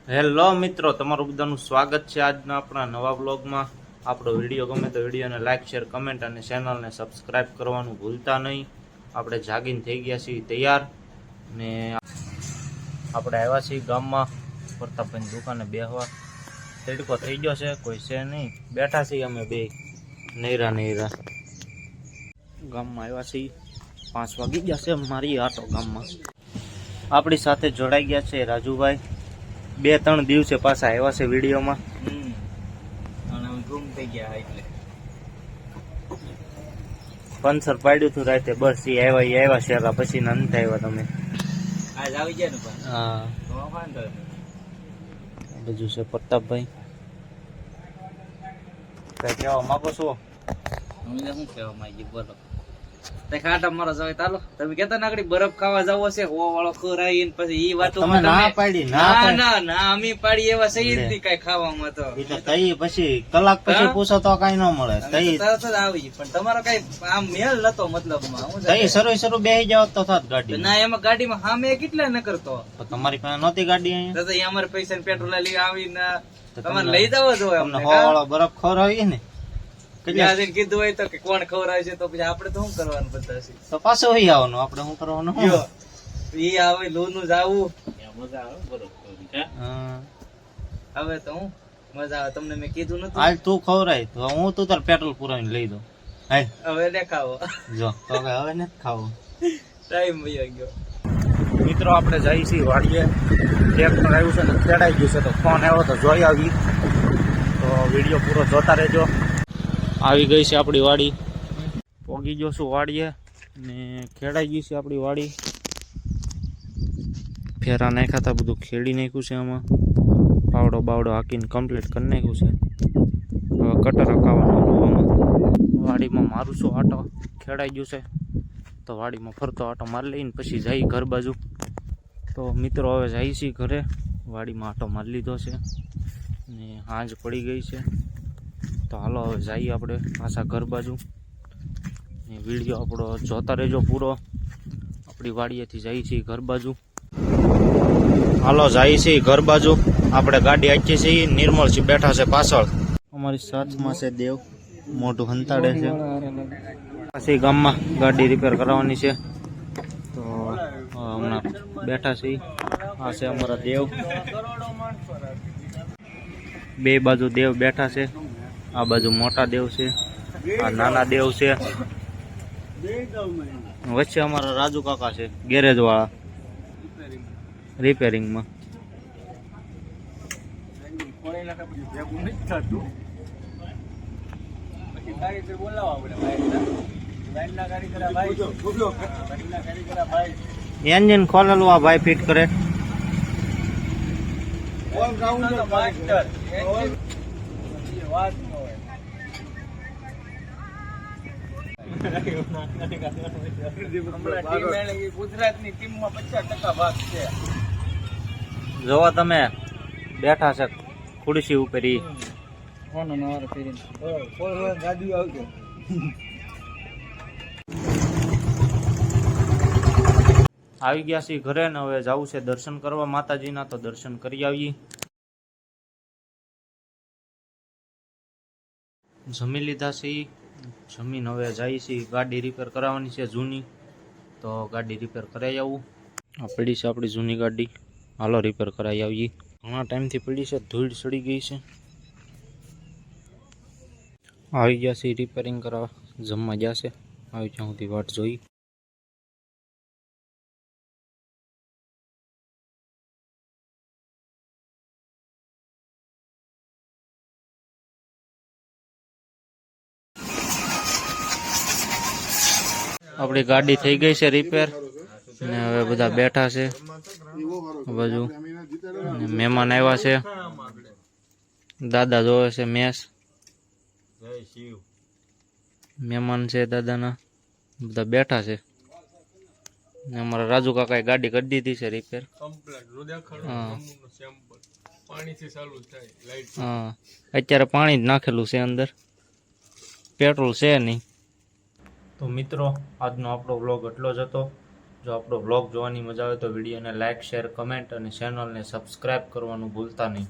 Hello મિત્રો, તમારું બધાનું સ્વાગત છે આજના આપણા નવા બ્લોગમાં. આપણો વિડીયો ગમે તો વિડીયોને લાઇક, શેર, કમેન્ટ અને ચેનલને સબસ્ક્રાઇબ કરવાનું ભૂલતા નહીં. આપણે જાગીને થઈ ગયા છીએ તૈયાર ને આપણે આવ્યા છીએ ગામમાં પ્રતાપભાઈની દુકાને બેહવા. તડકો થઈ ગયો છે, કોઈ છે નહીં, બેઠા છીએ અમે બે નૈરા ગામમાં આવ્યા છીએ. 5 વાગી ગયા છે. મારી આટો ગામમાં આપણી સાથે જોડાઈ ગયા છે રાજુભાઈ. 2-3 દિવસે પાછા આવ્યા છે વિડીયોમાં. ગુમ થઈ ગયા એટલે પંચર પાડ્યું હતું રાતે, બસ એ આવ્યા શેરા પછી નથી આવ્યા તમે. આજ આવી ગયા ને? હા, બધું છે પ્રતાપભાઈ. કઈ કહેવા માંગો છો? શું કહેવા માંગી? બોલો. ખાટા મારો જવાય તાલો. તમે કેતા નાકડી બરફ ખાવા જવો છે હો વાળો ખોરાઈ પછી ઈ વાતો તમે ના પાડી. ના અમે પાડી એવા સહી નથી કઈ ખાવામાં. તો તઈ પછી કલાક પછી પૂછો તો કઈ ન મળે. તઈ તરત જ આવી પણ તમારો કઈ આમ મેલ નતો મતલબમાં. તઈ શરૂ બેહી જાવ તો થાત ગાડી. ના એમાં ગાડીમાં સામે કેટલા ન કરતો. તમારી પાસે નહોતી ગાડી અહીંયા તો અમારે પૈસા ને પેટ્રોલ લઈ આવીને તમારે લઈ જવો જોઈએ. અમને હો વાળો બરફ ખવડાવીએ ને કીધું હોય તો કોણ ખવડાવે છે તો પછી આપડે તો શું કરવાનું? બધા તો પાછો હોય આવવાનું. આપડે શું કરવાનું? ઈ આવે લોનું જ આવું મજા આવે. બરોબર. હવે તો હું મજા આવે. તમને મેં કીધું નથી હાલ તું ખવડાય તો હું તું તાર પેટ્રોલ પુરાવીને લઈ દઉં. હવે ને ખાવો જો તો હવે ને ખાવો. ટાઈમ વયો ગયો. મિત્રો આપણે જઈએ છીએ વાડીએ. ટ્રેક્ટર આવ્યું છે ને ખેડાઈ ગયું છે તો ફોન આવ્યો તો જોઈ આવી. તો વિડીયો પૂરો જોતા રહેજો. આવી ગઈ છે આપણી વાડી. પોગી ગયો છું વાડીએ ને ખેડાઈ ગઈ છે આપણી વાડી. ફેરા નાખ્યા હતા, બધું ખેડી નાખ્યું છે. આમાં બાવડો હાકીને કમ્પ્લીટ કરી નાખ્યું છે. હવે કટર હકાવવાનું આમાં. વાડીમાં મારું છું આટો. ખેડાઈ ગયું છે તો વાડીમાં ફરતો આટો મારી લઈને પછી જઈ ઘર બાજુ. તો મિત્રો હવે જઈ છીએ ઘરે. વાડીમાં આટો મારી લીધો છે ને હાંજ પડી ગઈ છે. તો હાલો હવે જઈએ આપણે પાછા ઘર બાજુ. વિડીયો આપણો જોતા રહેજો પૂરો. આપણી વાડીએથી જઈએ છીએ ઘર બાજુ. હાલો જઈએ છીએ ઘર બાજુ. આપણે ગાડી આખી છીએ. નિર્મળજી બેઠા છે પાછળ. અમારી સાથમાં છે દેવ, મોઢું હંતાડે છે. પછી ગામમાં ગાડી રિપેર કરાવવાની છે તો હમણાં બેઠા છીએ. આ છે અમારા દેવ. બે બાજુ દેવ બેઠા છે. આ બાજુ મોટા દેવ છે, આ નાના દેવ છે. વચ્ચે અમારા રાજુ કાકા છે ગેરેજ વાળા, રિપેરિંગમાં. એન્જિન ખોલેલું આ ભાઈ ફિટ કરે. ગુજરાતની ટીમમાં 50% ભાગ છે. જોવા તમે બેઠા છે ખુરશી ઉપર. આવી ગયા છીએ ઘરે ને હવે જવું છે દર્શન કરવા માતાજીના. તો દર્શન કરી આવીએ. જમી લીધા છે. જમીન હવે જાય છે. ગાડી રિપેર કરાવવાની છે જૂની, તો ગાડી રિપેર કરાવી આવું. આ પડી છે આપણી જૂની ગાડી. હાલો રિપેર કરાવી આવીએ. ઘણા ટાઈમથી પડી છે, ધૂળ સડી ગઈ છે. આવી ગયા છે રિપેરિંગ કરાવવા. જમવા ગયા છે. આવી ત્યાં સુધી વાટ જોઈ. આપણી ગાડી થઈ ગઈ છે રિપેર ને હવે બધા બેઠા છે બાજુ. મહેમાન આવ્યા છે. દાદા જોવે છે મેચ. મહેમાન છે દાદાના. બધા બેઠા છે. અમારા રાજુ કાકાએ ગાડી કરી દીધી છે રિપેર. હા, અત્યારે પાણી જ નાખેલું છે અંદર, પેટ્રોલ છે નહીં. તો મિત્રો આજનો આપણો વ્લોગ એટલો જ હતો. જો આપણો વ્લોગ જોવાની મજા આવે તો વિડીયોને લાઇક શેર કમેન્ટ અને ચેનલને સબસ્ક્રાઇબ કરવાનું ભૂલતા નહીં.